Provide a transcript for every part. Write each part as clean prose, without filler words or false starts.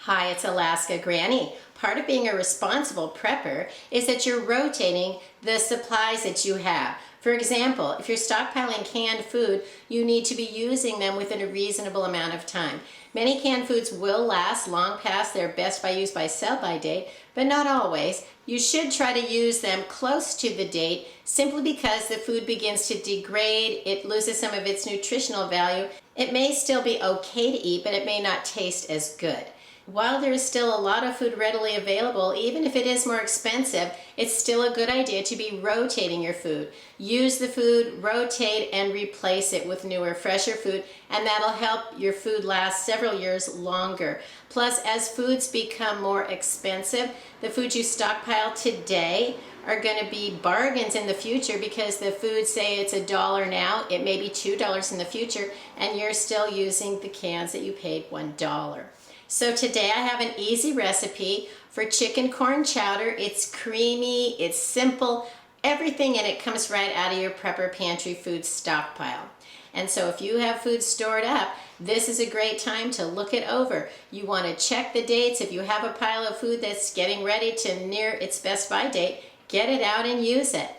Hi, it's Alaska Granny. Part of being a responsible prepper is that you're rotating the supplies that you have. For example, if you're stockpiling canned food, you need to be using them within a reasonable amount of time. Many canned foods will last long past their best by use by sell by date, but not always. You should try to use them close to the date simply because the food begins to degrade, it loses some of its nutritional value. It may still be okay to eat, but it may not taste as good. While there is still a lot of food readily available, even if it is more expensive, it's still a good idea to be rotating your food. Use the food, rotate, and replace it with newer, fresher food, and that'll help your food last several years longer. Plus, as foods become more expensive, the foods you stockpile today are going to be bargains in the future because the food, say it's $1 now, it may be $2 in the future, and you're still using the cans that you paid $1. So today I have an easy recipe for chicken corn chowder. It's creamy, it's simple, everything in it comes right out of your prepper pantry food stockpile. And so if you have food stored up, this is a great time to look it over. You want to check the dates. If you have a pile of food that's getting ready to near its best by date, get it out and use it.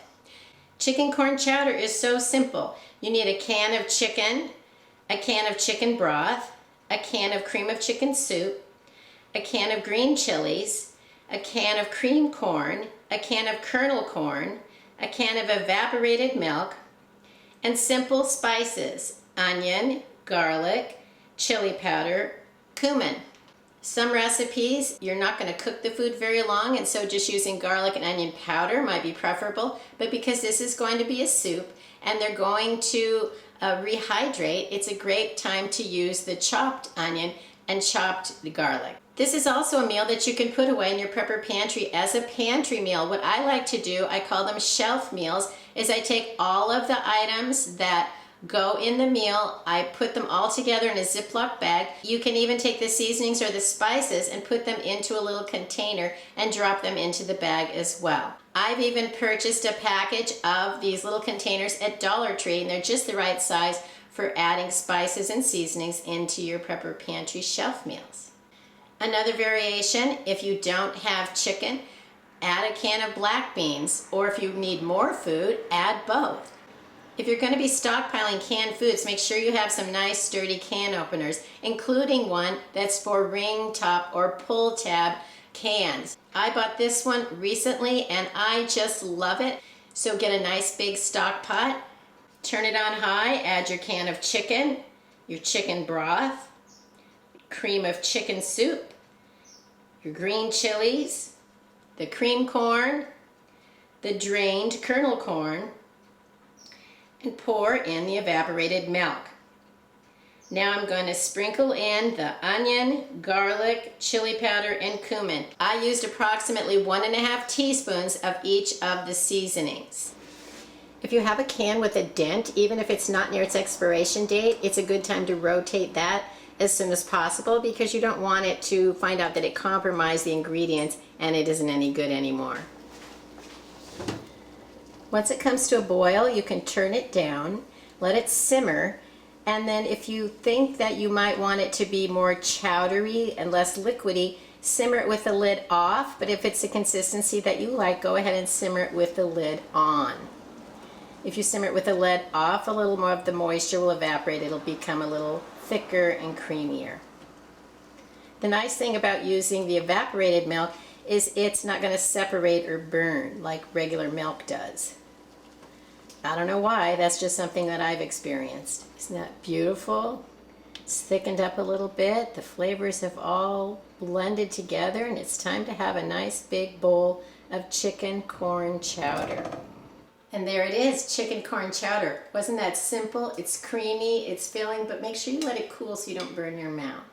Chicken corn chowder is so simple. You need a can of chicken, a can of chicken broth, a can of cream of chicken soup, a can of green chilies, a can of cream corn, a can of kernel corn, a can of evaporated milk, and simple spices, onion, garlic, chili powder, cumin. Some recipes, you're not going to cook the food very long, and so just using garlic and onion powder might be preferable, but because this is going to be a soup and they're going to rehydrate, it's a great time to use the chopped onion and chopped garlic. This is also a meal that you can put away in your prepper pantry as a pantry meal. What I like to do, I call them shelf meals, is I take all of the items that go in the meal, I put them all together in a Ziploc bag. You can even take the seasonings or the spices and put them into a little container and drop them into the bag as well. I've even purchased a package of these little containers at Dollar Tree, and they're just the right size for adding spices and seasonings into your prepper pantry shelf meals. Another variation, if you don't have chicken, add a can of black beans, or if you need more food, add both. If you're going to be stockpiling canned foods, make sure you have some nice sturdy can openers, including one that's for ring top or pull tab cans. I bought this one recently and I just love it. So get a nice big stock pot, turn it on high, add your can of chicken, your chicken broth, cream of chicken soup, your green chilies, the cream corn, the drained kernel corn, and pour in the evaporated milk. Now I'm going to sprinkle in the onion, garlic, chili powder, and cumin. I used approximately 1.5 teaspoons of each of the seasonings. If you have a can with a dent, even if it's not near its expiration date, it's a good time to rotate that as soon as possible because you don't want it to find out that it compromised the ingredients and it isn't any good anymore. Once it comes to a boil, you can turn it down, let it simmer, and then if you think that you might want it to be more chowdery and less liquidy, simmer it with the lid off, but if it's the consistency that you like, go ahead and simmer it with the lid on. If you simmer it with the lid off, a little more of the moisture will evaporate. It'll become a little thicker and creamier. The nice thing about using the evaporated milk is it's not going to separate or burn like regular milk does. I don't know why, that's just something that I've experienced. Isn't that beautiful? It's thickened up a little bit, the flavors have all blended together, and it's time to have a nice big bowl of chicken corn chowder. And there it is, chicken corn chowder. Wasn't that simple? It's creamy, it's filling, but make sure you let it cool so you don't burn your mouth.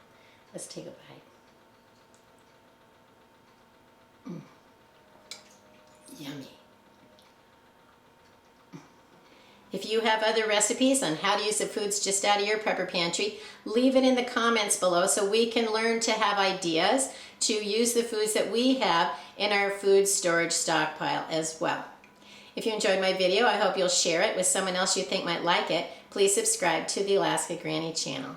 Let's take a bite. Yummy. If you have other recipes on how to use the foods just out of your prepper pantry, leave it in the comments below so we can learn to have ideas to use the foods that we have in our food storage stockpile as well. If you enjoyed my video, I hope you'll share it with someone else you think might like it. Please subscribe to the Alaska Granny channel.